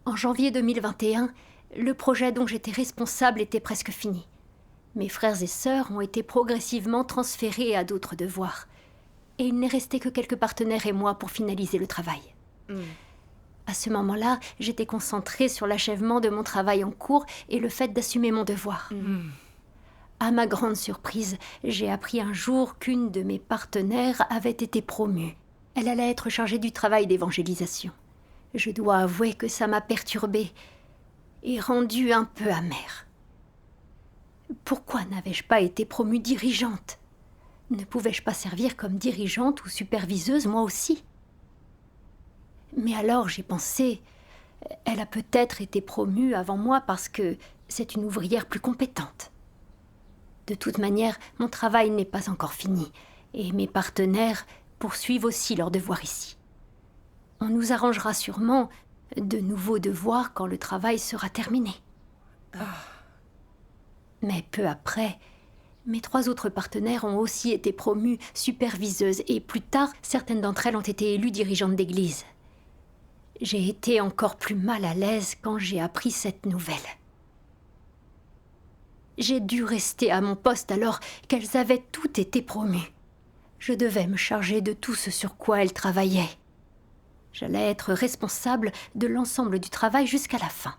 En janvier 2021, le projet dont j'étais responsable était presque fini. Mes frères et sœurs ont été progressivement transférés à d'autres devoirs. Et il n'est resté que quelques partenaires et moi pour finaliser le travail. À ce moment-là, j'étais concentrée sur l'achèvement de mon travail en cours et le fait d'assumer mon devoir. À ma grande surprise, j'ai appris un jour qu'une de mes partenaires avait été promue. Elle allait être chargée du travail d'évangélisation. Je dois avouer que ça m'a perturbée et rendue un peu amère. Pourquoi n'avais-je pas été promue dirigeante ? Ne pouvais-je pas servir comme dirigeante ou superviseuse, moi aussi ? Mais alors j'ai pensé, elle a peut-être été promue avant moi parce que c'est une ouvrière plus compétente. De toute manière, mon travail n'est pas encore fini, et mes partenaires poursuivent aussi leurs devoirs ici. On nous arrangera sûrement de nouveaux devoirs quand le travail sera terminé. Mais peu après, mes 3 autres partenaires ont aussi été promues superviseuses, et plus tard, certaines d'entre elles ont été élues dirigeantes d'église. J'ai été encore plus mal à l'aise quand j'ai appris cette nouvelle. J'ai dû rester à mon poste alors qu'elles avaient toutes été promues. Je devais me charger de tout ce sur quoi elles travaillaient. J'allais être responsable de l'ensemble du travail jusqu'à la fin.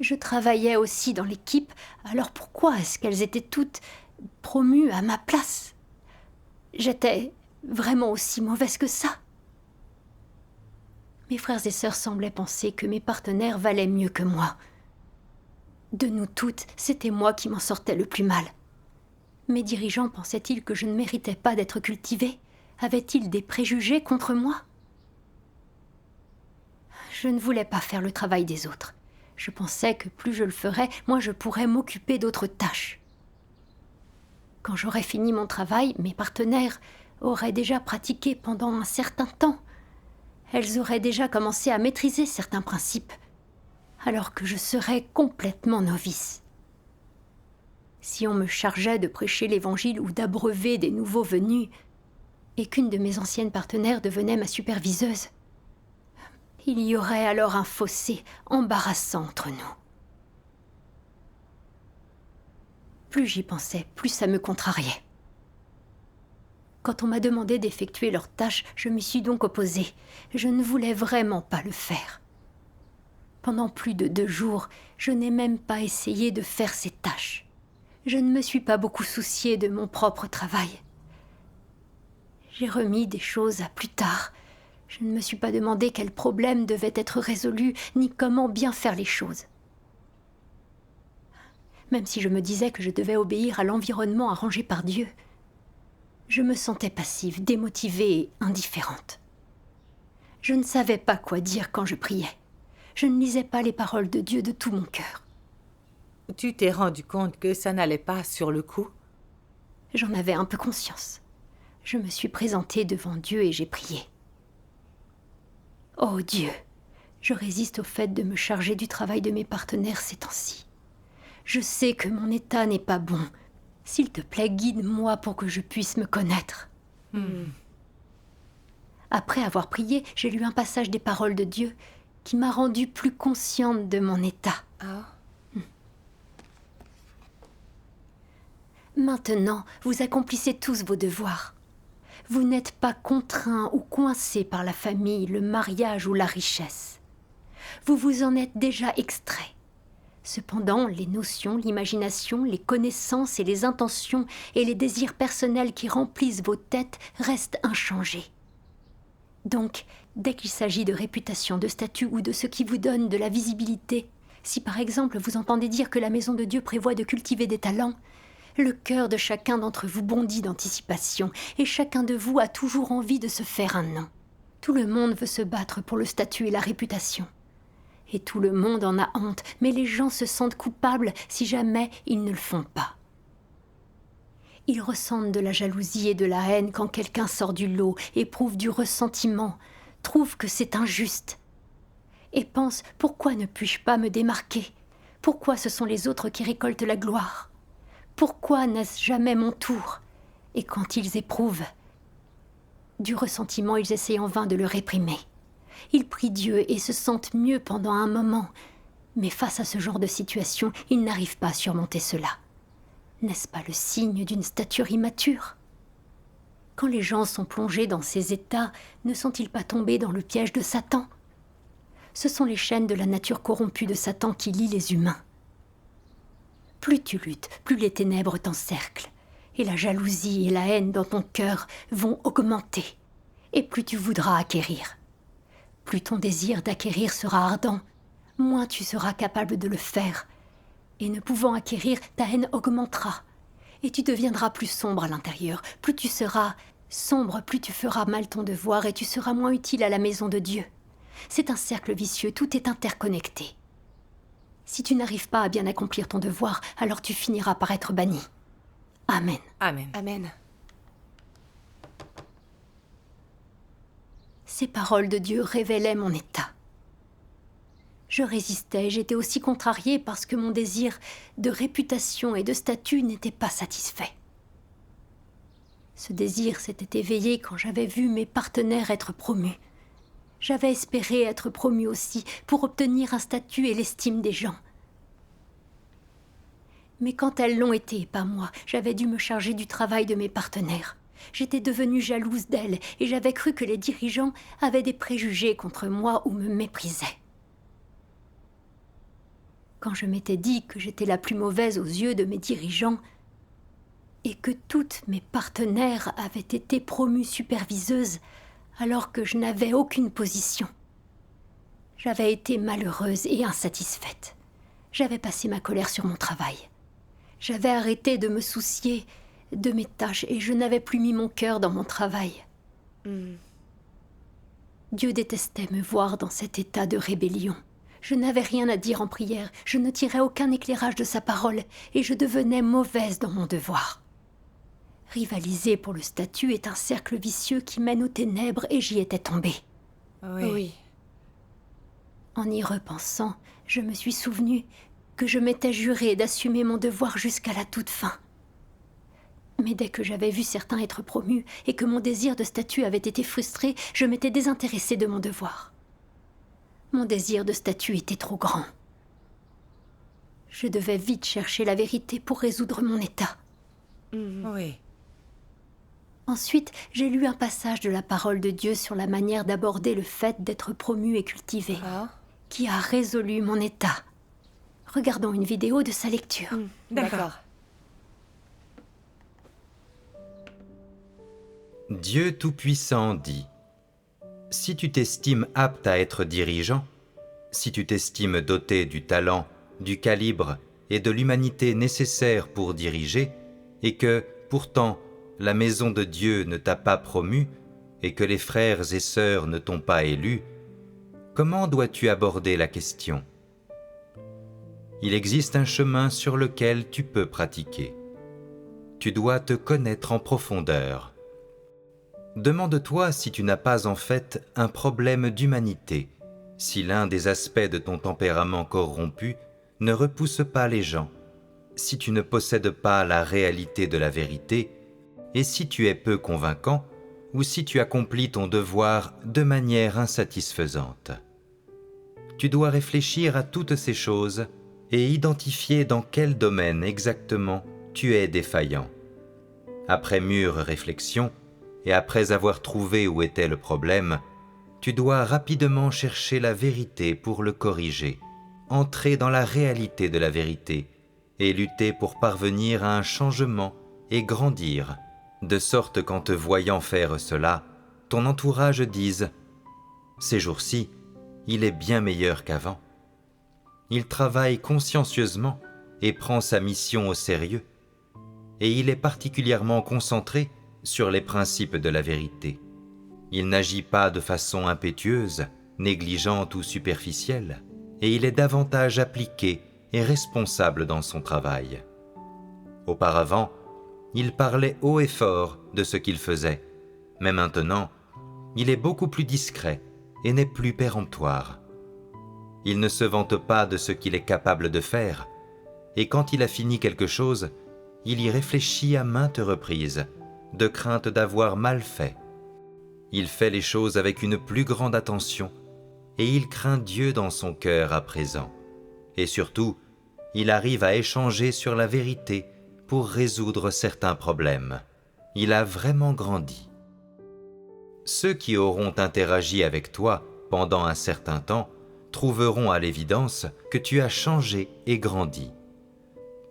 Je travaillais aussi dans l'équipe, alors pourquoi est-ce qu'elles étaient toutes promues à ma place ? J'étais vraiment aussi mauvaise que ça ? Mes frères et sœurs semblaient penser que mes partenaires valaient mieux que moi. De nous toutes, c'était moi qui m'en sortais le plus mal. Mes dirigeants pensaient-ils que je ne méritais pas d'être cultivée ? Avaient-ils des préjugés contre moi ? Je ne voulais pas faire le travail des autres. Je pensais que plus je le ferais, moins je pourrais m'occuper d'autres tâches. Quand j'aurais fini mon travail, mes partenaires auraient déjà pratiqué pendant un certain temps. Elles auraient déjà commencé à maîtriser certains principes, alors que je serais complètement novice. Si on me chargeait de prêcher l'Évangile ou d'abreuver des nouveaux venus, et qu'une de mes anciennes partenaires devenait ma superviseuse, il y aurait alors un fossé embarrassant entre nous. Plus j'y pensais, plus ça me contrariait. Quand on m'a demandé d'effectuer leurs tâches, je m'y suis donc opposée. Je ne voulais vraiment pas le faire. Pendant plus de 2 jours, je n'ai même pas essayé de faire ces tâches. Je ne me suis pas beaucoup souciée de mon propre travail. J'ai remis des choses à plus tard. Je ne me suis pas demandé quel problème devait être résolu, ni comment bien faire les choses. Même si je me disais que je devais obéir à l'environnement arrangé par Dieu, je me sentais passive, démotivée et indifférente. Je ne savais pas quoi dire quand je priais. Je ne lisais pas les paroles de Dieu de tout mon cœur. Tu t'es rendu compte que ça n'allait pas sur le coup ? J'en avais un peu conscience. Je me suis présentée devant Dieu et j'ai prié. Oh Dieu, je résiste au fait de me charger du travail de mes partenaires ces temps-ci. Je sais que mon état n'est pas bon. S'il te plaît, guide-moi pour que je puisse me connaître. Après avoir prié, j'ai lu un passage des paroles de Dieu qui m'a rendue plus consciente de mon état. Maintenant, vous accomplissez tous vos devoirs. Vous n'êtes pas contraints ou coincés par la famille, le mariage ou la richesse. Vous vous en êtes déjà extraits. Cependant, les notions, l'imagination, les connaissances et les intentions et les désirs personnels qui remplissent vos têtes restent inchangés. Donc, dès qu'il s'agit de réputation, de statut ou de ce qui vous donne de la visibilité, si par exemple vous entendez dire que la maison de Dieu prévoit de cultiver des talents, le cœur de chacun d'entre vous bondit d'anticipation et chacun de vous a toujours envie de se faire un nom. Tout le monde veut se battre pour le statut et la réputation. Et tout le monde en a honte, mais les gens se sentent coupables si jamais ils ne le font pas. Ils ressentent de la jalousie et de la haine quand quelqu'un sort du lot, éprouvent du ressentiment, trouvent que c'est injuste. Et pensent « Pourquoi ne puis-je pas me démarquer ? Pourquoi ce sont les autres qui récoltent la gloire ? Pourquoi n'est-ce jamais mon tour ?» Et quand ils éprouvent du ressentiment, ils essayent en vain de le réprimer. Ils prient Dieu et se sentent mieux pendant un moment. Mais face à ce genre de situation, ils n'arrivent pas à surmonter cela. N'est-ce pas le signe d'une stature immature ? Quand les gens sont plongés dans ces états, ne sont-ils pas tombés dans le piège de Satan ? Ce sont les chaînes de la nature corrompue de Satan qui lient les humains. Plus tu luttes, plus les ténèbres t'encerclent, et la jalousie et la haine dans ton cœur vont augmenter, et plus tu voudras acquérir. Plus ton désir d'acquérir sera ardent, moins tu seras capable de le faire, et ne pouvant acquérir, ta haine augmentera, et tu deviendras plus sombre à l'intérieur. Plus tu seras sombre, plus tu feras mal ton devoir, et tu seras moins utile à la maison de Dieu. C'est un cercle vicieux, tout est interconnecté. Si tu n'arrives pas à bien accomplir ton devoir, alors tu finiras par être banni. Amen. Amen. Amen. Ces paroles de Dieu révélaient mon état. Je résistais, j'étais aussi contrariée parce que mon désir de réputation et de statut n'était pas satisfait. Ce désir s'était éveillé quand j'avais vu mes partenaires être promus. J'avais espéré être promue aussi pour obtenir un statut et l'estime des gens. Mais quand elles l'ont été et pas moi, j'avais dû me charger du travail de mes partenaires. J'étais devenue jalouse d'elles et j'avais cru que les dirigeants avaient des préjugés contre moi ou me méprisaient. Quand je m'étais dit que j'étais la plus mauvaise aux yeux de mes dirigeants et que toutes mes partenaires avaient été promues superviseuses alors que je n'avais aucune position, j'avais été malheureuse et insatisfaite. J'avais passé ma colère sur mon travail. J'avais arrêté de me soucier de mes tâches et je n'avais plus mis mon cœur dans mon travail. Dieu détestait me voir dans cet état de rébellion. Je n'avais rien à dire en prière, je ne tirais aucun éclairage de sa parole et je devenais mauvaise dans mon devoir. Rivaliser pour le statut est un cercle vicieux qui mène aux ténèbres et j'y étais tombée. Oui. En y repensant, je me suis souvenu que je m'étais juré d'assumer mon devoir jusqu'à la toute fin. Mais dès que j'avais vu certains être promus et que mon désir de statut avait été frustré, je m'étais désintéressée de mon devoir. Mon désir de statut était trop grand. Je devais vite chercher la vérité pour résoudre mon état. Oui. Ensuite, j'ai lu un passage de la parole de Dieu sur la manière d'aborder le fait d'être promu et cultivé, qui a résolu mon état. Regardons une vidéo de sa lecture. D'accord. Dieu Tout-Puissant dit : si tu t'estimes apte à être dirigeant, si tu t'estimes doté du talent, du calibre et de l'humanité nécessaires pour diriger, et que, pourtant, la maison de Dieu ne t'a pas promu, et que les frères et sœurs ne t'ont pas élu, comment dois-tu aborder la question ? Il existe un chemin sur lequel tu peux pratiquer. Tu dois te connaître en profondeur. Demande-toi si tu n'as pas en fait un problème d'humanité, si l'un des aspects de ton tempérament corrompu ne repousse pas les gens, si tu ne possèdes pas la réalité de la vérité, et si tu es peu convaincant, ou si tu accomplis ton devoir de manière insatisfaisante. Tu dois réfléchir à toutes ces choses et identifier dans quel domaine exactement tu es défaillant. Après mûre réflexion, et après avoir trouvé où était le problème, tu dois rapidement chercher la vérité pour le corriger, entrer dans la réalité de la vérité et lutter pour parvenir à un changement et grandir, de sorte qu'en te voyant faire cela, ton entourage dise « Ces jours-ci, il est bien meilleur qu'avant. Il travaille consciencieusement et prend sa mission au sérieux, et il est particulièrement concentré sur les principes de la vérité. Il n'agit pas de façon impétueuse, négligente ou superficielle, et il est davantage appliqué et responsable dans son travail. Auparavant, il parlait haut et fort de ce qu'il faisait, mais maintenant, il est beaucoup plus discret et n'est plus péremptoire. Il ne se vante pas de ce qu'il est capable de faire, et quand il a fini quelque chose, il y réfléchit à maintes reprises, de crainte d'avoir mal fait. Il fait les choses avec une plus grande attention et il craint Dieu dans son cœur à présent. Et surtout, il arrive à échanger sur la vérité pour résoudre certains problèmes. Il a vraiment grandi. Ceux qui auront interagi avec toi pendant un certain temps trouveront à l'évidence que tu as changé et grandi.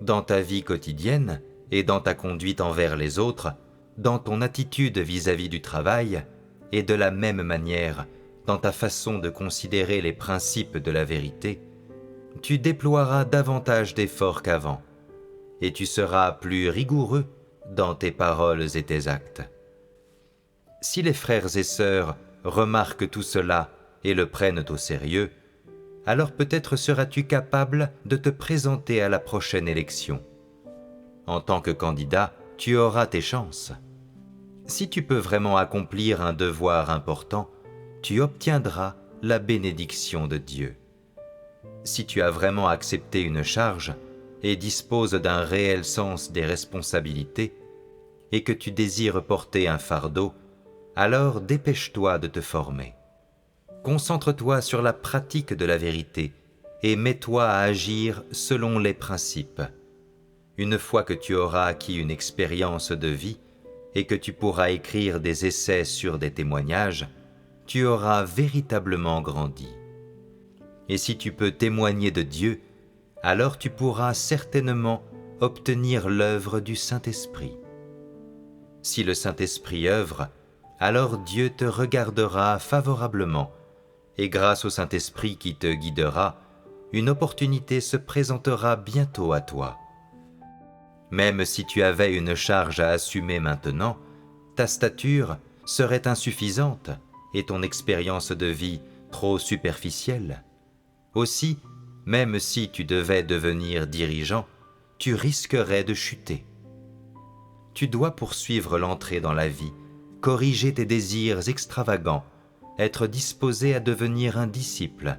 Dans ta vie quotidienne et dans ta conduite envers les autres, dans ton attitude vis-à-vis du travail, et de la même manière dans ta façon de considérer les principes de la vérité, tu déploieras davantage d'efforts qu'avant, et tu seras plus rigoureux dans tes paroles et tes actes. Si les frères et sœurs remarquent tout cela et le prennent au sérieux, alors peut-être seras-tu capable de te présenter à la prochaine élection. En tant que candidat, tu auras tes chances. Si tu peux vraiment accomplir un devoir important, tu obtiendras la bénédiction de Dieu. Si tu as vraiment accepté une charge et disposes d'un réel sens des responsabilités, et que tu désires porter un fardeau, alors dépêche-toi de te former. Concentre-toi sur la pratique de la vérité et mets-toi à agir selon les principes. Une fois que tu auras acquis une expérience de vie et que tu pourras écrire des essais sur des témoignages, tu auras véritablement grandi. Et si tu peux témoigner de Dieu, alors tu pourras certainement obtenir l'œuvre du Saint-Esprit. Si le Saint-Esprit œuvre, alors Dieu te regardera favorablement, et grâce au Saint-Esprit qui te guidera, une opportunité se présentera bientôt à toi. Même si tu avais une charge à assumer maintenant, ta stature serait insuffisante et ton expérience de vie trop superficielle. Aussi, même si tu devais devenir dirigeant, tu risquerais de chuter. Tu dois poursuivre l'entrée dans la vie, corriger tes désirs extravagants, être disposé à devenir un disciple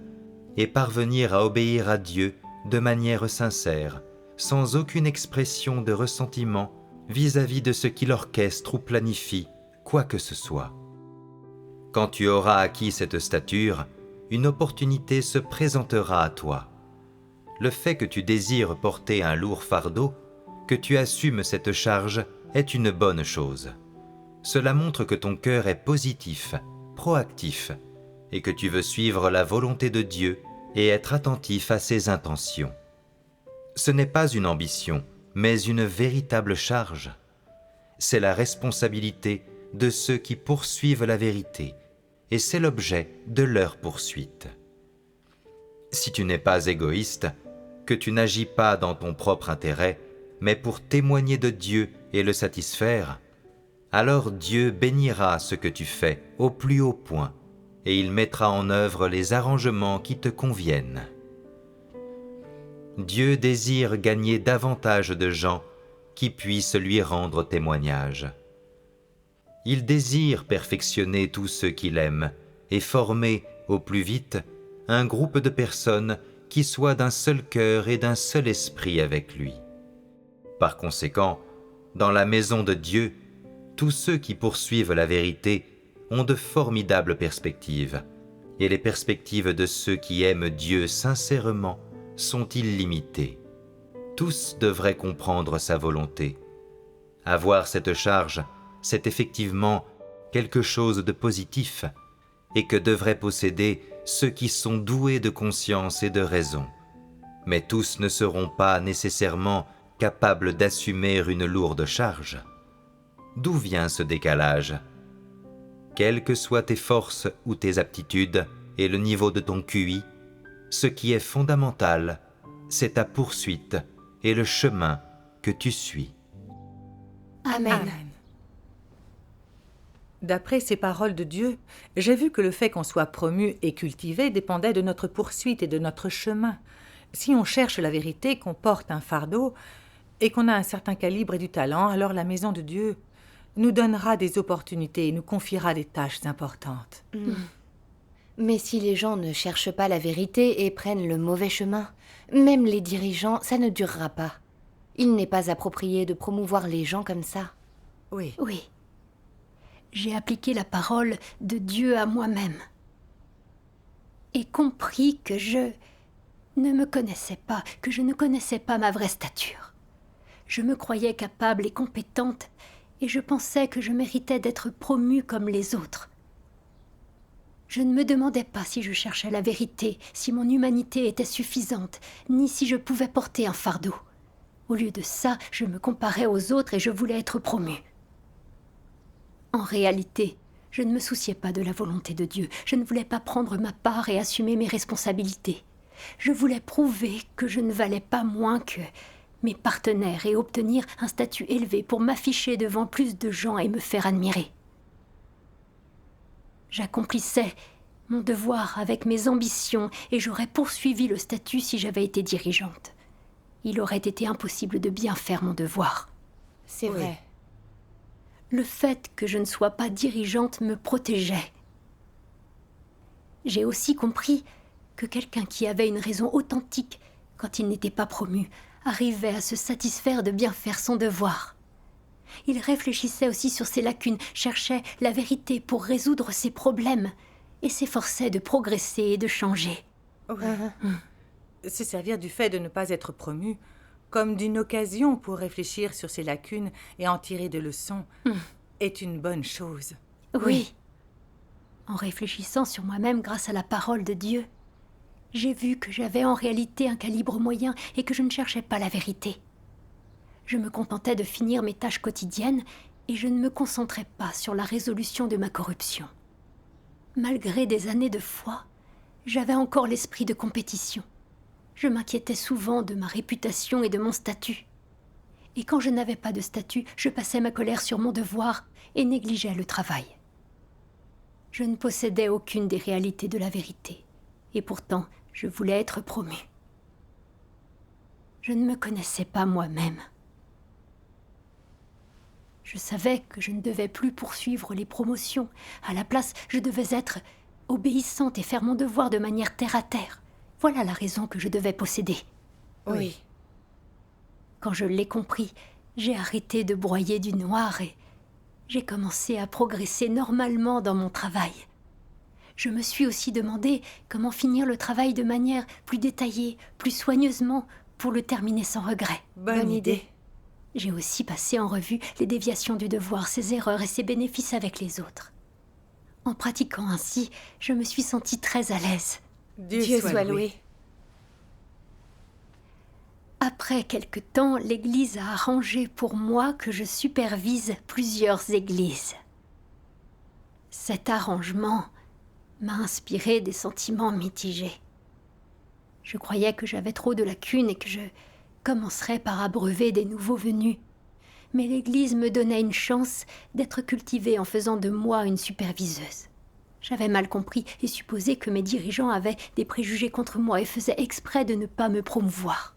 et parvenir à obéir à Dieu de manière sincère, sans aucune expression de ressentiment vis-à-vis de ce qu'il orchestre ou planifie, quoi que ce soit. Quand tu auras acquis cette stature, une opportunité se présentera à toi. Le fait que tu désires porter un lourd fardeau, que tu assumes cette charge, est une bonne chose. Cela montre que ton cœur est positif, proactif, et que tu veux suivre la volonté de Dieu et être attentif à ses intentions. Ce n'est pas une ambition, mais une véritable charge. C'est la responsabilité de ceux qui poursuivent la vérité, et c'est l'objet de leur poursuite. Si tu n'es pas égoïste, que tu n'agis pas dans ton propre intérêt, mais pour témoigner de Dieu et le satisfaire, alors Dieu bénira ce que tu fais au plus haut point, et il mettra en œuvre les arrangements qui te conviennent. Dieu désire gagner davantage de gens qui puissent lui rendre témoignage. Il désire perfectionner tous ceux qu'il aime et former au plus vite un groupe de personnes qui soient d'un seul cœur et d'un seul esprit avec lui. Par conséquent, dans la maison de Dieu, tous ceux qui poursuivent la vérité ont de formidables perspectives, et les perspectives de ceux qui aiment Dieu sincèrement sont illimitées. Tous devraient comprendre sa volonté. Avoir cette charge, c'est effectivement quelque chose de positif, et que devraient posséder ceux qui sont doués de conscience et de raison. Mais tous ne seront pas nécessairement capables d'assumer une lourde charge. D'où vient ce décalage ? Quelles que soient tes forces ou tes aptitudes et le niveau de ton QI, ce qui est fondamental, c'est ta poursuite et le chemin que tu suis. Amen. Amen. D'après ces paroles de Dieu, j'ai vu que le fait qu'on soit promu et cultivé dépendait de notre poursuite et de notre chemin. Si on cherche la vérité, qu'on porte un fardeau et qu'on a un certain calibre et du talent, alors la maison de Dieu nous donnera des opportunités et nous confiera des tâches importantes. Mais si les gens ne cherchent pas la vérité et prennent le mauvais chemin, même les dirigeants, ça ne durera pas. Il n'est pas approprié de promouvoir les gens comme ça. Oui. Oui. J'ai appliqué la parole de Dieu à moi-même. et compris que je ne me connaissais pas, que je ne connaissais pas ma vraie stature. Je me croyais capable et compétente, et je pensais que je méritais d'être promue comme les autres. Je ne me demandais pas si je cherchais la vérité, si mon humanité était suffisante, ni si je pouvais porter un fardeau. Au lieu de ça, je me comparais aux autres et je voulais être promue. En réalité, je ne me souciais pas de la volonté de Dieu. Je ne voulais pas prendre ma part et assumer mes responsabilités. Je voulais prouver que je ne valais pas moins que mes partenaires et obtenir un statut élevé pour m'afficher devant plus de gens et me faire admirer. J'accomplissais mon devoir avec mes ambitions et j'aurais poursuivi le statut si j'avais été dirigeante. Il aurait été impossible de bien faire mon devoir. C'est vrai. Le fait que je ne sois pas dirigeante me protégeait. J'ai aussi compris que quelqu'un qui avait une raison authentique quand il n'était pas promu arrivait à se satisfaire de bien faire son devoir. Il réfléchissait aussi sur ses lacunes, cherchait la vérité pour résoudre ses problèmes et s'efforçait de progresser et de changer. Oui. Se servir du fait de ne pas être promu comme d'une occasion pour réfléchir sur ses lacunes et en tirer des leçons est une bonne chose. Oui. En réfléchissant sur moi-même grâce à la parole de Dieu, j'ai vu que j'avais en réalité un calibre moyen et que je ne cherchais pas la vérité. Je me contentais de finir mes tâches quotidiennes et je ne me concentrais pas sur la résolution de ma corruption. Malgré des années de foi, j'avais encore l'esprit de compétition. Je m'inquiétais souvent de ma réputation et de mon statut. Et quand je n'avais pas de statut, je passais ma colère sur mon devoir et négligeais le travail. Je ne possédais aucune des réalités de la vérité, et pourtant je voulais être promue. Je ne me connaissais pas moi-même. Je savais que je ne devais plus poursuivre les promotions. À la place, je devais être obéissante et faire mon devoir de manière terre à terre. Voilà la raison que je devais posséder. Oui. Quand je l'ai compris, j'ai arrêté de broyer du noir et j'ai commencé à progresser normalement dans mon travail. Je me suis aussi demandé comment finir le travail de manière plus détaillée, plus soigneusement, pour le terminer sans regret. Bonne idée. J'ai aussi passé en revue les déviations du devoir, ses erreurs et ses bénéfices avec les autres. En pratiquant ainsi, je me suis sentie très à l'aise. Dieu soit loué. Après quelque temps, l'Église a arrangé pour moi que je supervise plusieurs églises. Cet arrangement m'a inspiré des sentiments mitigés. Je croyais que j'avais trop de lacunes et que je commencerais par abreuver des nouveaux venus. Mais l'Église me donnait une chance d'être cultivée en faisant de moi une superviseuse. J'avais mal compris et supposé que mes dirigeants avaient des préjugés contre moi et faisaient exprès de ne pas me promouvoir.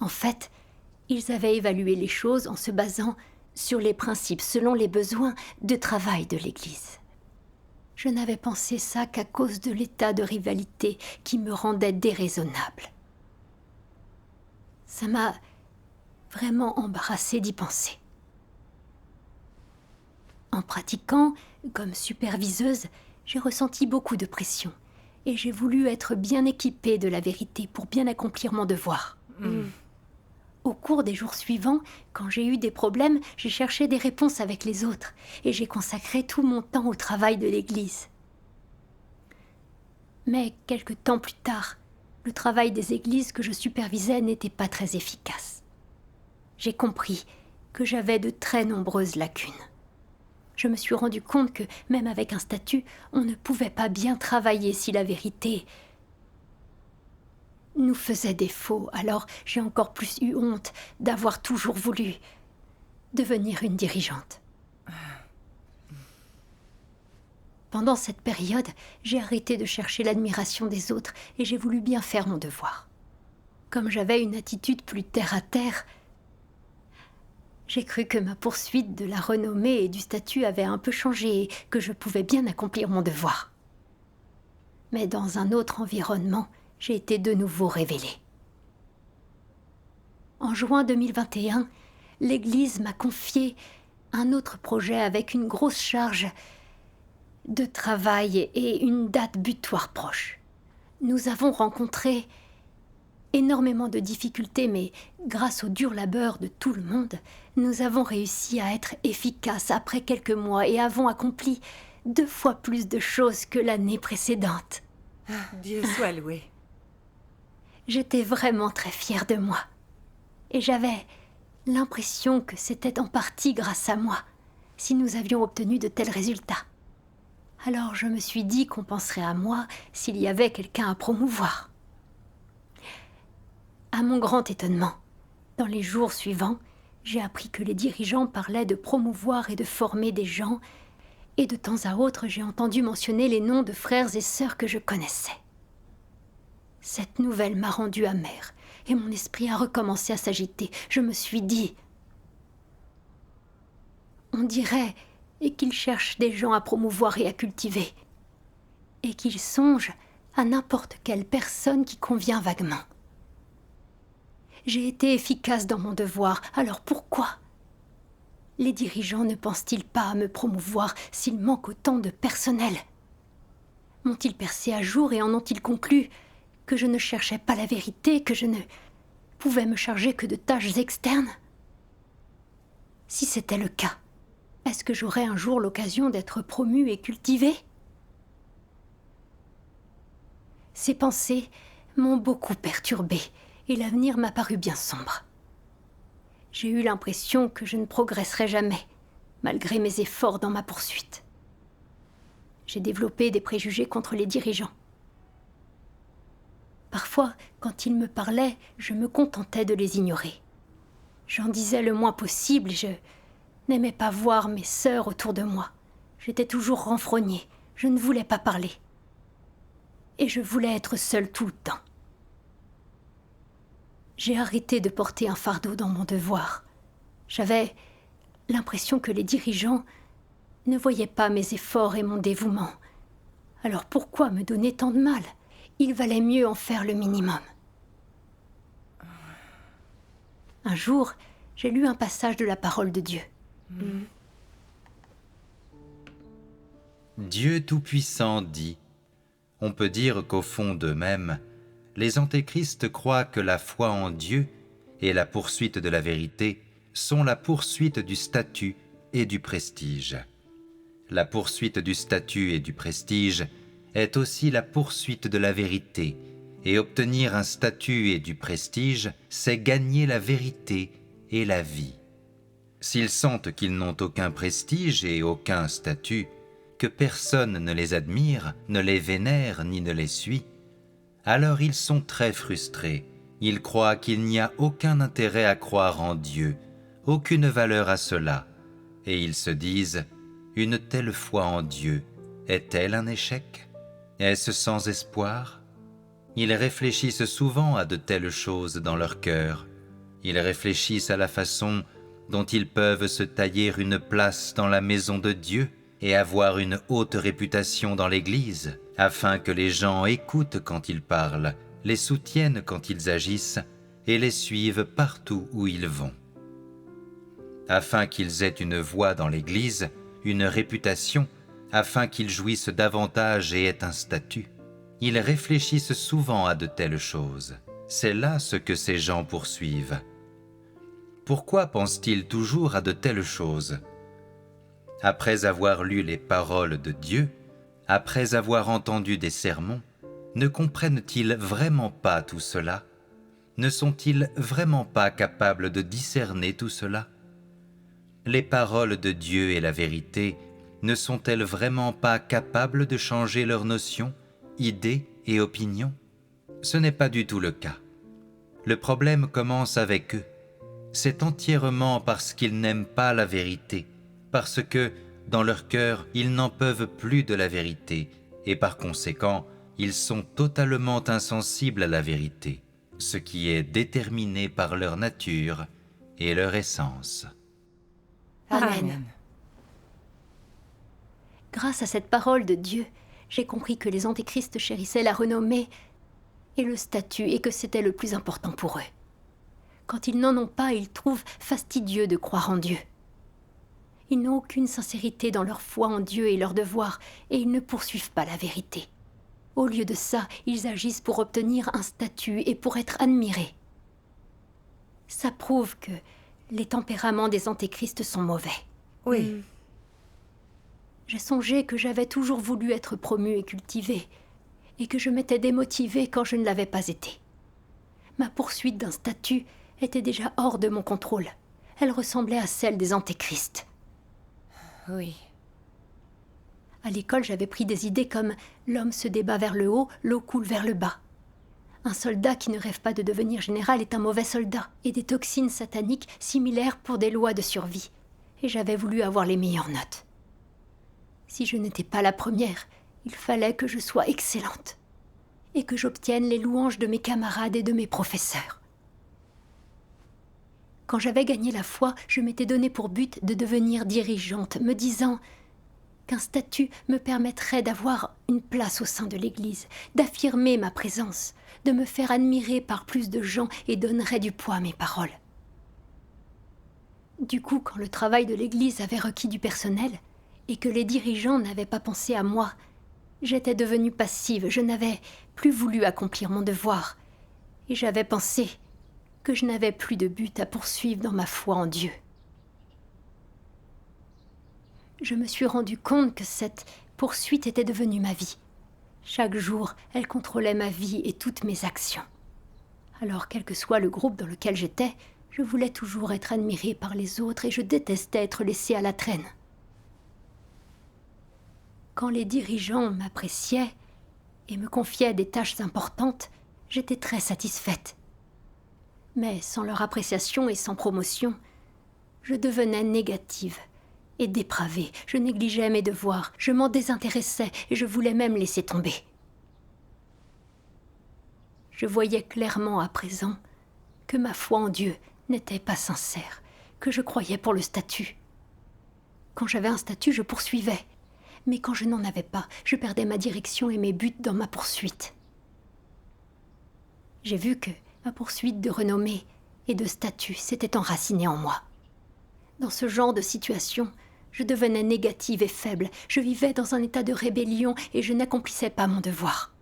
En fait, ils avaient évalué les choses en se basant sur les principes selon les besoins de travail de l'Église. Je n'avais pensé ça qu'à cause de l'état de rivalité qui me rendait déraisonnable. Ça m'a vraiment embarrassée d'y penser. En pratiquant comme superviseuse, j'ai ressenti beaucoup de pression et j'ai voulu être bien équipée de la vérité pour bien accomplir mon devoir. Au cours des jours suivants, quand j'ai eu des problèmes, j'ai cherché des réponses avec les autres et j'ai consacré tout mon temps au travail de l'Église. Mais quelque temps plus tard, le travail des églises que je supervisais n'était pas très efficace. J'ai compris que j'avais de très nombreuses lacunes. Je me suis rendu compte que, même avec un statut, on ne pouvait pas bien travailler si la vérité nous faisait défaut. Alors j'ai encore plus eu honte d'avoir toujours voulu devenir une dirigeante. Pendant cette période, j'ai arrêté de chercher l'admiration des autres et j'ai voulu bien faire mon devoir. Comme j'avais une attitude plus terre à terre, j'ai cru que ma poursuite de la renommée et du statut avait un peu changé et que je pouvais bien accomplir mon devoir. Mais dans un autre environnement, j'ai été de nouveau révélée. En juin 2021, l'Église m'a confié un autre projet avec une grosse charge de travail et une date butoir proche. Nous avons rencontré énormément de difficultés, mais grâce au dur labeur de tout le monde, nous avons réussi à être efficaces après quelques mois et avons accompli 2 fois plus de choses que l'année précédente. Dieu soit loué. J'étais vraiment très fière de moi. Et j'avais l'impression que c'était en partie grâce à moi si nous avions obtenu de tels résultats. Alors je me suis dit qu'on penserait à moi s'il y avait quelqu'un à promouvoir. À mon grand étonnement, dans les jours suivants, j'ai appris que les dirigeants parlaient de promouvoir et de former des gens, et de temps à autre, j'ai entendu mentionner les noms de frères et sœurs que je connaissais. Cette nouvelle m'a rendue amère, et mon esprit a recommencé à s'agiter. Je me suis dit, on dirait qu'ils cherchent des gens à promouvoir et à cultiver, et qu'ils songent à n'importe quelle personne qui convient vaguement. J'ai été efficace dans mon devoir, alors pourquoi les dirigeants ne pensent-ils pas à me promouvoir s'il manque autant de personnel? M'ont-ils percé à jour et en ont-ils conclu que je ne cherchais pas la vérité, que je ne pouvais me charger que de tâches externes? Si c'était le cas, est-ce que j'aurais un jour l'occasion d'être promue et cultivée? Ces pensées m'ont beaucoup perturbée et l'avenir m'a paru bien sombre. J'ai eu l'impression que je ne progresserais jamais, malgré mes efforts dans ma poursuite. J'ai développé des préjugés contre les dirigeants. Parfois, quand ils me parlaient, je me contentais de les ignorer. J'en disais le moins possible, je n'aimais pas voir mes sœurs autour de moi. J'étais toujours renfrognée, je ne voulais pas parler. Et je voulais être seule tout le temps. J'ai arrêté de porter un fardeau dans mon devoir. J'avais l'impression que les dirigeants ne voyaient pas mes efforts et mon dévouement. Alors pourquoi me donner tant de mal? Il valait mieux en faire le minimum. Un jour, j'ai lu un passage de la parole de Dieu. Dieu Tout-Puissant dit, on peut dire qu'au fond d'eux-mêmes, les antéchrists croient que la foi en Dieu et la poursuite de la vérité sont la poursuite du statut et du prestige. La poursuite du statut et du prestige est aussi la poursuite de la vérité, et obtenir un statut et du prestige, c'est gagner la vérité et la vie. S'ils sentent qu'ils n'ont aucun prestige et aucun statut, que personne ne les admire, ne les vénère ni ne les suit, alors ils sont très frustrés. Ils croient qu'il n'y a aucun intérêt à croire en Dieu, aucune valeur à cela, et ils se disent « Une telle foi en Dieu, est-elle un échec? Est-ce sans espoir ?» Ils réfléchissent souvent à de telles choses dans leur cœur. Ils réfléchissent à la façon dont ils peuvent se tailler une place dans la maison de Dieu et avoir une haute réputation dans l'Église, afin que les gens écoutent quand ils parlent, les soutiennent quand ils agissent et les suivent partout où ils vont. Afin qu'ils aient une voix dans l'Église, une réputation, afin qu'ils jouissent davantage et aient un statut. Ils réfléchissent souvent à de telles choses. C'est là ce que ces gens poursuivent. Pourquoi pensent-ils toujours à de telles choses? Après avoir lu les paroles de Dieu, après avoir entendu des sermons, ne comprennent-ils vraiment pas tout cela? Ne sont-ils vraiment pas capables de discerner tout cela? Les paroles de Dieu et la vérité ne sont-elles vraiment pas capables de changer leurs notions, idées et opinions? Ce n'est pas du tout le cas. Le problème commence avec eux. C'est entièrement parce qu'ils n'aiment pas la vérité, parce que, dans leur cœur, ils n'en peuvent plus de la vérité, et par conséquent, ils sont totalement insensibles à la vérité, ce qui est déterminé par leur nature et leur essence. Amen. Grâce à cette parole de Dieu, j'ai compris que les antéchrists chérissaient la renommée et le statut et que c'était le plus important pour eux. Quand ils n'en ont pas, ils trouvent fastidieux de croire en Dieu. Ils n'ont aucune sincérité dans leur foi en Dieu et leur devoir, et ils ne poursuivent pas la vérité. Au lieu de ça, ils agissent pour obtenir un statut et pour être admirés. Ça prouve que les tempéraments des antéchrists sont mauvais. Oui. J'ai songé que j'avais toujours voulu être promue et cultivée, et que je m'étais démotivée quand je ne l'avais pas été. Ma poursuite d'un statut était déjà hors de mon contrôle. Elle ressemblait à celle des antéchrists. Oui. À l'école, j'avais pris des idées comme « l'homme se débat vers le haut, l'eau coule vers le bas ». Un soldat qui ne rêve pas de devenir général est un mauvais soldat, et des toxines sataniques similaires pour des lois de survie. Et j'avais voulu avoir les meilleures notes. Si je n'étais pas la première, il fallait que je sois excellente, et que j'obtienne les louanges de mes camarades et de mes professeurs. Quand j'avais gagné la foi, je m'étais donné pour but de devenir dirigeante, me disant qu'un statut me permettrait d'avoir une place au sein de l'Église, d'affirmer ma présence, de me faire admirer par plus de gens et donnerait du poids à mes paroles. Du coup, quand le travail de l'Église avait requis du personnel et que les dirigeants n'avaient pas pensé à moi, j'étais devenue passive, je n'avais plus voulu accomplir mon devoir et j'avais pensé que je n'avais plus de but à poursuivre dans ma foi en Dieu. Je me suis rendu compte que cette poursuite était devenue ma vie. Chaque jour, elle contrôlait ma vie et toutes mes actions. Alors, quel que soit le groupe dans lequel j'étais, je voulais toujours être admirée par les autres et je détestais être laissée à la traîne. Quand les dirigeants m'appréciaient et me confiaient des tâches importantes, j'étais très satisfaite. Mais sans leur appréciation et sans promotion, je devenais négative et dépravée. Je négligeais mes devoirs, je m'en désintéressais et je voulais même laisser tomber. Je voyais clairement à présent que ma foi en Dieu n'était pas sincère, que je croyais pour le statut. Quand j'avais un statut, je poursuivais. Mais quand je n'en avais pas, je perdais ma direction et mes buts dans ma poursuite. J'ai vu que ma poursuite de renommée et de statut s'était enracinée en moi. Dans ce genre de situation, je devenais négative et faible. Je vivais dans un état de rébellion et je n'accomplissais pas mon devoir.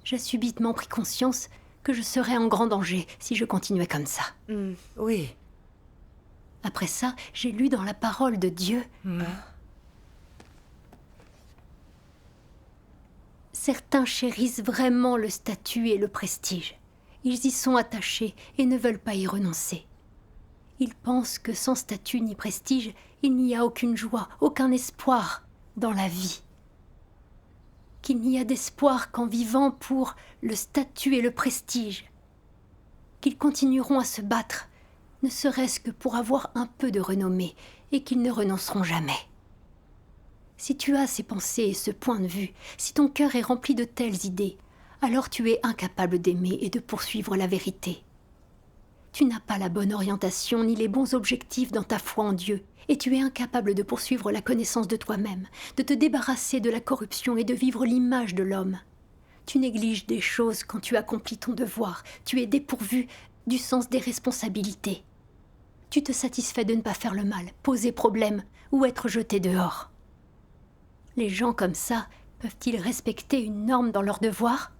J'ai subitement pris conscience que je serais en grand danger si je continuais comme ça. Oui. Après ça, j'ai lu dans la parole de Dieu certains chérissent vraiment le statut et le prestige. Ils y sont attachés et ne veulent pas y renoncer. Ils pensent que sans statut ni prestige, il n'y a aucune joie, aucun espoir dans la vie. Qu'il n'y a d'espoir qu'en vivant pour le statut et le prestige. Qu'ils continueront à se battre, ne serait-ce que pour avoir un peu de renommée, et qu'ils ne renonceront jamais. Si tu as ces pensées et ce point de vue, si ton cœur est rempli de telles idées, alors tu es incapable d'aimer et de poursuivre la vérité. Tu n'as pas la bonne orientation ni les bons objectifs dans ta foi en Dieu, et tu es incapable de poursuivre la connaissance de toi-même, de te débarrasser de la corruption et de vivre l'image de l'homme. Tu négliges des choses quand tu accomplis ton devoir, tu es dépourvu du sens des responsabilités. Tu te satisfais de ne pas faire le mal, poser problème ou être jeté dehors. Les gens comme ça, peuvent-ils respecter une norme dans leur devoir?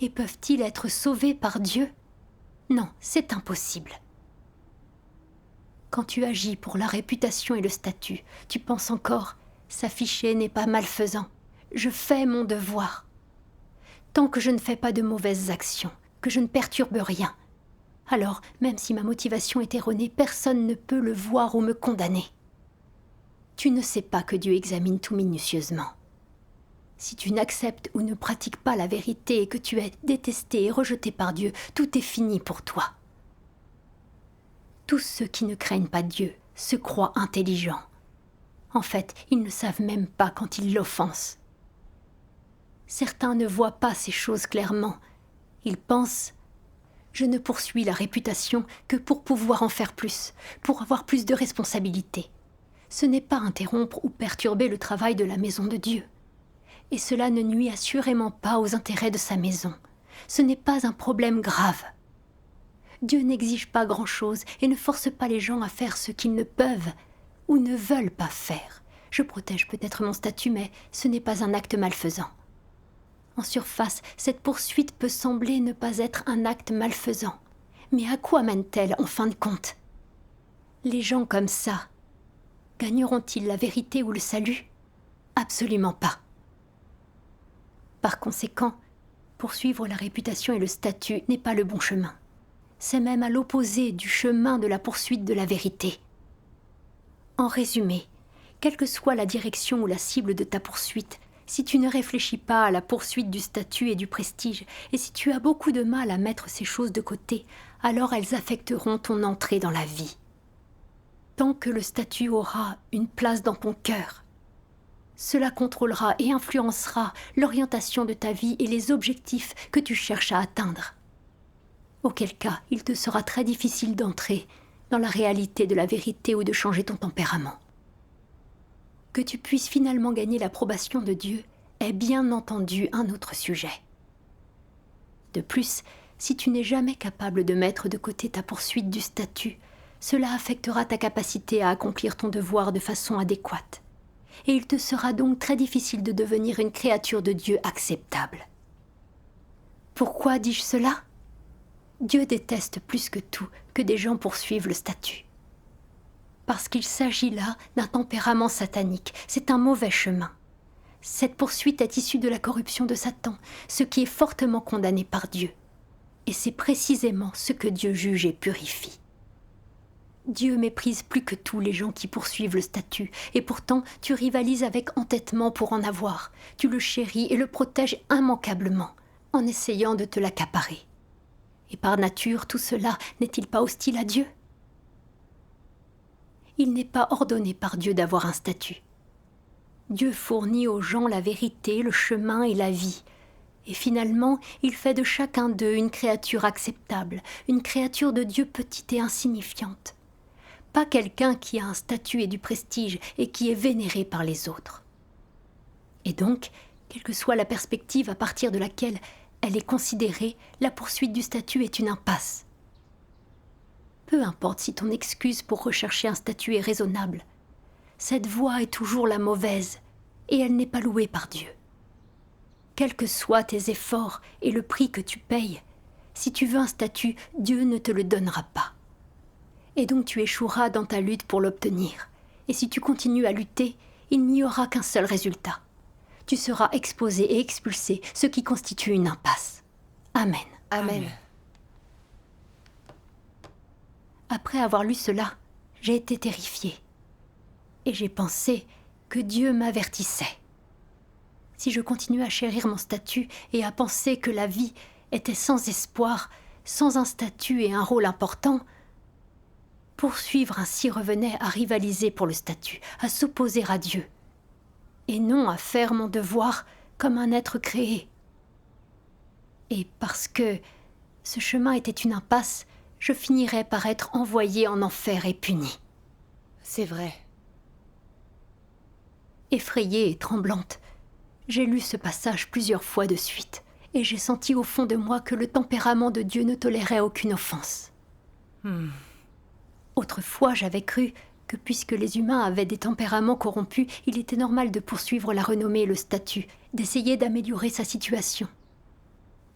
Et peuvent-ils être sauvés par Dieu? Non, c'est impossible. Quand tu agis pour la réputation et le statut, tu penses encore « s'afficher n'est pas malfaisant, je fais mon devoir ». Tant que je ne fais pas de mauvaises actions, que je ne perturbe rien, alors, même si ma motivation est erronée, personne ne peut le voir ou me condamner. Tu ne sais pas que Dieu examine tout minutieusement. Si tu n'acceptes ou ne pratiques pas la vérité et que tu es détesté et rejeté par Dieu, tout est fini pour toi. Tous ceux qui ne craignent pas Dieu se croient intelligents. En fait, ils ne savent même pas quand ils l'offensent. Certains ne voient pas ces choses clairement. Ils pensent « Je ne poursuis la réputation que pour pouvoir en faire plus, pour avoir plus de responsabilités. » Ce n'est pas interrompre ou perturber le travail de la maison de Dieu. Et cela ne nuit assurément pas aux intérêts de sa maison. Ce n'est pas un problème grave. Dieu n'exige pas grand-chose et ne force pas les gens à faire ce qu'ils ne peuvent ou ne veulent pas faire. Je protège peut-être mon statut, mais ce n'est pas un acte malfaisant. En surface, cette poursuite peut sembler ne pas être un acte malfaisant. Mais à quoi mène-t-elle en fin de compte? Les gens comme ça, gagneront-ils la vérité ou le salut? Absolument pas. Par conséquent, poursuivre la réputation et le statut n'est pas le bon chemin. C'est même à l'opposé du chemin de la poursuite de la vérité. En résumé, quelle que soit la direction ou la cible de ta poursuite, si tu ne réfléchis pas à la poursuite du statut et du prestige, et si tu as beaucoup de mal à mettre ces choses de côté, alors elles affecteront ton entrée dans la vie. Tant que le statut aura une place dans ton cœur, cela contrôlera et influencera l'orientation de ta vie et les objectifs que tu cherches à atteindre. Auquel cas, il te sera très difficile d'entrer dans la réalité de la vérité ou de changer ton tempérament. Que tu puisses finalement gagner l'approbation de Dieu est bien entendu un autre sujet. De plus, si tu n'es jamais capable de mettre de côté ta poursuite du statut, cela affectera ta capacité à accomplir ton devoir de façon adéquate. Et il te sera donc très difficile de devenir une créature de Dieu acceptable. Pourquoi dis-je cela ? Dieu déteste plus que tout que des gens poursuivent le statut. Parce qu'il s'agit là d'un tempérament satanique, c'est un mauvais chemin. Cette poursuite est issue de la corruption de Satan, ce qui est fortement condamné par Dieu. Et c'est précisément ce que Dieu juge et purifie. Dieu méprise plus que tout les gens qui poursuivent le statut, et pourtant tu rivalises avec entêtement pour en avoir. Tu le chéris et le protèges immanquablement, en essayant de te l'accaparer. Et par nature, tout cela n'est-il pas hostile à Dieu ? Il n'est pas ordonné par Dieu d'avoir un statut. Dieu fournit aux gens la vérité, le chemin et la vie. Et finalement, il fait de chacun d'eux une créature acceptable, une créature de Dieu petite et insignifiante. Pas quelqu'un qui a un statut et du prestige et qui est vénéré par les autres. Et donc, quelle que soit la perspective à partir de laquelle elle est considérée, la poursuite du statut est une impasse. Peu importe si ton excuse pour rechercher un statut est raisonnable, cette voie est toujours la mauvaise et elle n'est pas louée par Dieu. Quels que soient tes efforts et le prix que tu payes, si tu veux un statut, Dieu ne te le donnera pas. Et donc tu échoueras dans ta lutte pour l'obtenir. Et si tu continues à lutter, il n'y aura qu'un seul résultat. Tu seras exposé et expulsé, ce qui constitue une impasse. Amen. Amen. Après avoir lu cela, j'ai été terrifiée. Et j'ai pensé que Dieu m'avertissait. Si je continuais à chérir mon statut et à penser que la vie était sans espoir, sans un statut et un rôle important, poursuivre ainsi revenait à rivaliser pour le statut, à s'opposer à Dieu, et non à faire mon devoir comme un être créé. Et parce que ce chemin était une impasse, je finirais par être envoyée en enfer et punie. C'est vrai. Effrayée et tremblante, j'ai lu ce passage plusieurs fois de suite, et j'ai senti au fond de moi que le tempérament de Dieu ne tolérait aucune offense. Autrefois, j'avais cru que puisque les humains avaient des tempéraments corrompus, il était normal de poursuivre la renommée et le statut, d'essayer d'améliorer sa situation.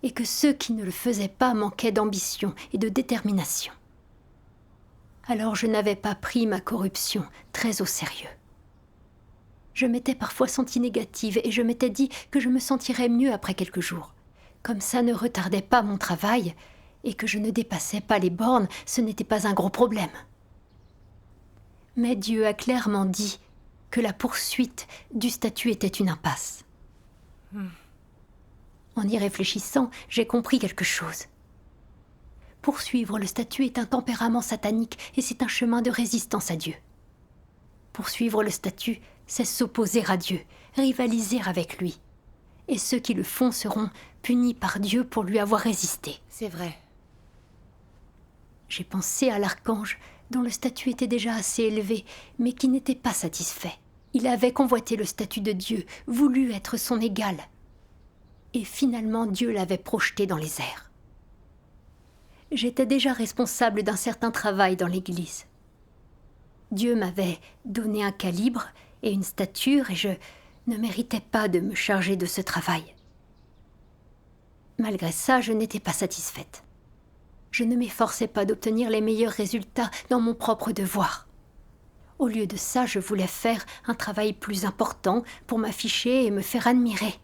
Et que ceux qui ne le faisaient pas manquaient d'ambition et de détermination. Alors je n'avais pas pris ma corruption très au sérieux. Je m'étais parfois sentie négative et je m'étais dit que je me sentirais mieux après quelques jours. Comme ça ne retardait pas mon travail et que je ne dépassais pas les bornes, ce n'était pas un gros problème. Mais Dieu a clairement dit que la poursuite du statut était une impasse. En y réfléchissant, j'ai compris quelque chose. Poursuivre le statut est un tempérament satanique et c'est un chemin de résistance à Dieu. Poursuivre le statut, c'est s'opposer à Dieu, rivaliser avec lui. Et ceux qui le font seront punis par Dieu pour lui avoir résisté. C'est vrai. J'ai pensé à l'archange, dont le statut était déjà assez élevé, mais qui n'était pas satisfait. Il avait convoité le statut de Dieu, voulu être son égal. Et finalement, Dieu l'avait projeté dans les airs. j'étais déjà responsable d'un certain travail dans l'Église. Dieu m'avait donné un calibre et une stature et je ne méritais pas de me charger de ce travail. Malgré ça, je n'étais pas satisfaite. Je ne m'efforçais pas d'obtenir les meilleurs résultats dans mon propre devoir. Au lieu de ça, je voulais faire un travail plus important pour m'afficher et me faire admirer.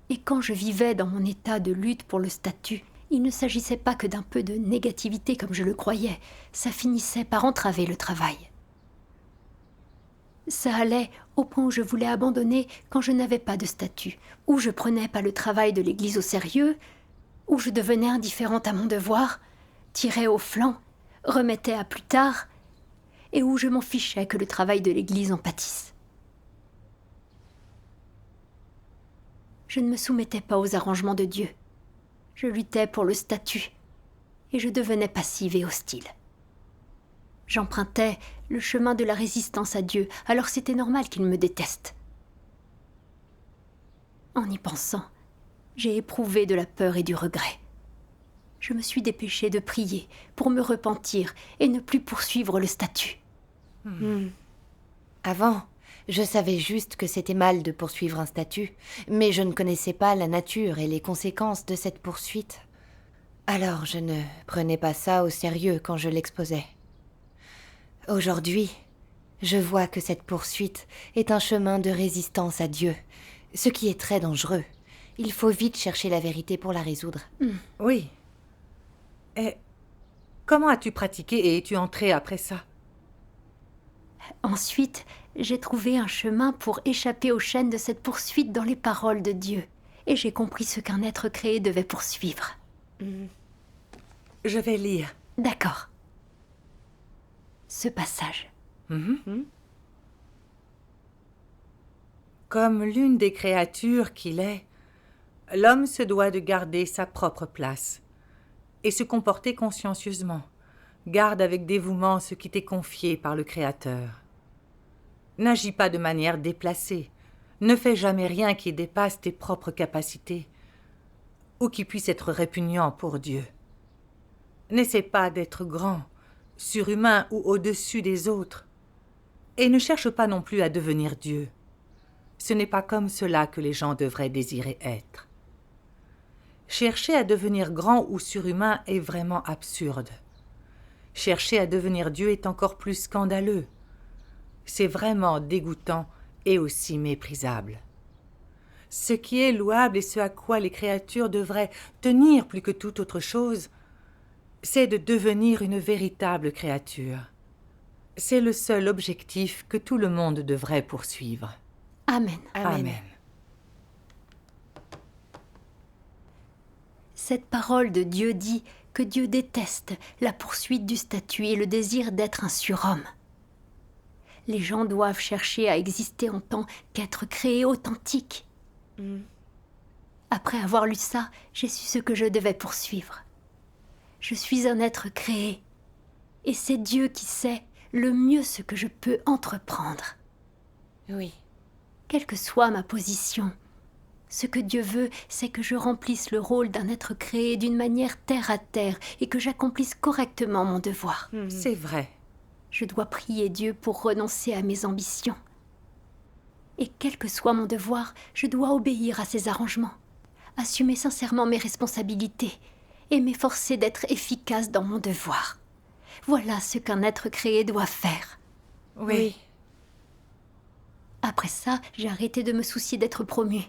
Et quand je vivais dans mon état de lutte pour le statut, il ne s'agissait pas que d'un peu de négativité comme je le croyais, ça finissait par entraver le travail. Ça allait au point où je voulais abandonner quand je n'avais pas de statut, où je prenais pas le travail de l'Église au sérieux, où je devenais indifférente à mon devoir, tirais au flanc, remettais à plus tard, et où je m'en fichais que le travail de l'Église en pâtisse. Je ne me soumettais pas aux arrangements de Dieu. Je luttais pour le statut, et je devenais passive et hostile. J'empruntais le chemin de la résistance à Dieu, alors c'était normal qu'il me déteste. En y pensant, j'ai éprouvé de la peur et du regret. Je me suis dépêchée de prier pour me repentir et ne plus poursuivre le statut. Avant, je savais juste que c'était mal de poursuivre un statut, mais je ne connaissais pas la nature et les conséquences de cette poursuite. Alors je ne prenais pas ça au sérieux quand je l'exposais. Aujourd'hui, je vois que cette poursuite est un chemin de résistance à Dieu, ce qui est très dangereux. Il faut vite chercher la vérité pour la résoudre. Oui. Et comment as-tu pratiqué et es-tu entrée après ça? Ensuite, j'ai trouvé un chemin pour échapper aux chaînes de cette poursuite dans les paroles de Dieu, et j'ai compris ce qu'un être créé devait poursuivre. Je vais lire. D'accord. Ce passage. Comme l'une des créatures qu'il est, l'homme se doit de garder sa propre place et se comporter consciencieusement. Garde avec dévouement ce qui t'est confié par le Créateur. N'agis pas de manière déplacée. Ne fais jamais rien qui dépasse tes propres capacités ou qui puisse être répugnant pour Dieu. N'essaie pas d'être grand, surhumain ou au-dessus des autres. Et ne cherche pas non plus à devenir Dieu. Ce n'est pas comme cela que les gens devraient désirer être. Chercher à devenir grand ou surhumain est vraiment absurde. Chercher à devenir Dieu est encore plus scandaleux. C'est vraiment dégoûtant et aussi méprisable. Ce qui est louable et ce à quoi les créatures devraient tenir plus que toute autre chose, c'est de devenir une véritable créature. C'est le seul objectif que tout le monde devrait poursuivre. Amen. Amen. Cette parole de Dieu dit que Dieu déteste la poursuite du statut et le désir d'être un surhomme. Les gens doivent chercher à exister en tant qu'être créé authentique. Après avoir lu ça, j'ai su ce que je devais poursuivre. Je suis un être créé, et c'est Dieu qui sait le mieux ce que je peux entreprendre. Oui. Quelle que soit ma position, ce que Dieu veut, c'est que je remplisse le rôle d'un être créé d'une manière terre à terre et que j'accomplisse correctement mon devoir. C'est vrai. Je dois prier Dieu pour renoncer à mes ambitions. Et quel que soit mon devoir, je dois obéir à ses arrangements, assumer sincèrement mes responsabilités et m'efforcer d'être efficace dans mon devoir. Voilà ce qu'un être créé doit faire. Oui. Après ça, j'ai arrêté de me soucier d'être promue.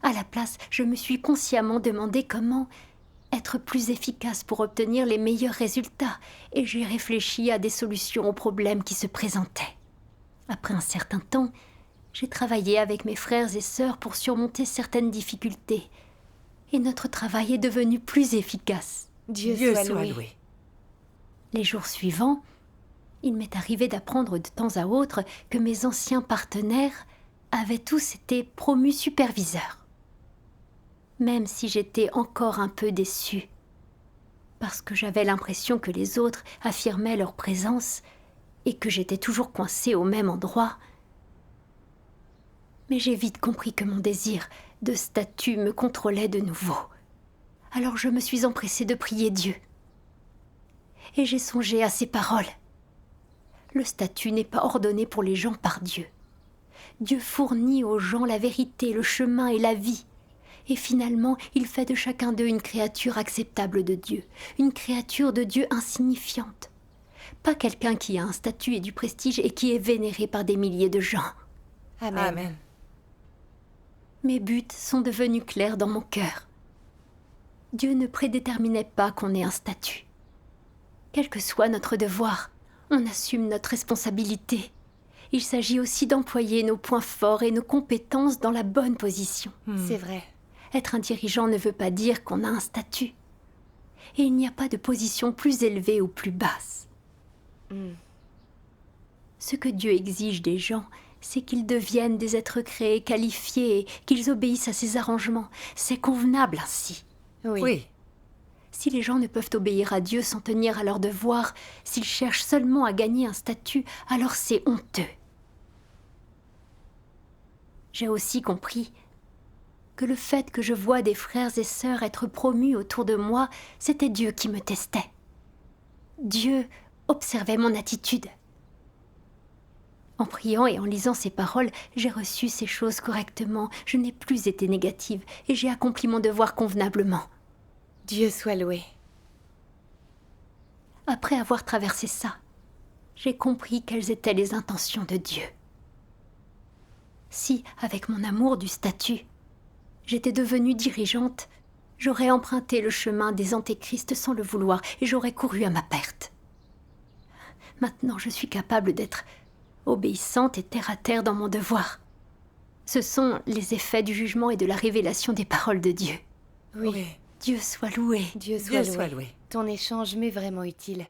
À la place, je me suis consciemment demandé comment être plus efficace pour obtenir les meilleurs résultats, et j'ai réfléchi à des solutions aux problèmes qui se présentaient. Après un certain temps, j'ai travaillé avec mes frères et sœurs pour surmonter certaines difficultés, et notre travail est devenu plus efficace. Dieu Dieu soit soit loué. loué. Les jours suivants, il m'est arrivé d'apprendre de temps à autre que mes anciens partenaires avaient tous été promus superviseurs. Même si j'étais encore un peu déçue, parce que j'avais l'impression que les autres affirmaient leur présence et que j'étais toujours coincée au même endroit. Mais j'ai vite compris que mon désir de statut me contrôlait de nouveau. Alors je me suis empressée de prier Dieu. Et j'ai songé à ces paroles. Le statut n'est pas ordonné pour les gens par Dieu. Dieu fournit aux gens la vérité, le chemin et la vie. Et finalement, il fait de chacun d'eux une créature acceptable de Dieu, une créature de Dieu insignifiante. Pas quelqu'un qui a un statut et du prestige et qui est vénéré par des milliers de gens. Amen. Amen. Mes buts sont devenus clairs dans mon cœur. Dieu ne prédéterminait pas qu'on ait un statut. Quel que soit notre devoir, on assume notre responsabilité. Il s'agit aussi d'employer nos points forts et nos compétences dans la bonne position. C'est vrai. Être un dirigeant ne veut pas dire qu'on a un statut. Et il n'y a pas de position plus élevée ou plus basse. Ce que Dieu exige des gens, c'est qu'ils deviennent des êtres créés, qualifiés, et qu'ils obéissent à ses arrangements. C'est convenable ainsi. Oui. Si les gens ne peuvent obéir à Dieu sans tenir à leurs devoirs, s'ils cherchent seulement à gagner un statut, alors c'est honteux. J'ai aussi compris que le fait que je vois des frères et sœurs être promus autour de moi, c'était Dieu qui me testait. Dieu observait mon attitude. En priant et en lisant ces paroles, j'ai reçu ces choses correctement, je n'ai plus été négative et j'ai accompli mon devoir convenablement. Dieu soit loué. Après avoir traversé ça, j'ai compris quelles étaient les intentions de Dieu. Si, avec mon amour du statut, j'étais devenue dirigeante, j'aurais emprunté le chemin des antéchrists sans le vouloir et j'aurais couru à ma perte. Maintenant, je suis capable d'être obéissante et terre à terre dans mon devoir. Ce sont les effets du jugement et de la révélation des paroles de Dieu. Oui. Dieu soit loué. Dieu soit Dieu soit loué. loué. Ton échange m'est vraiment utile.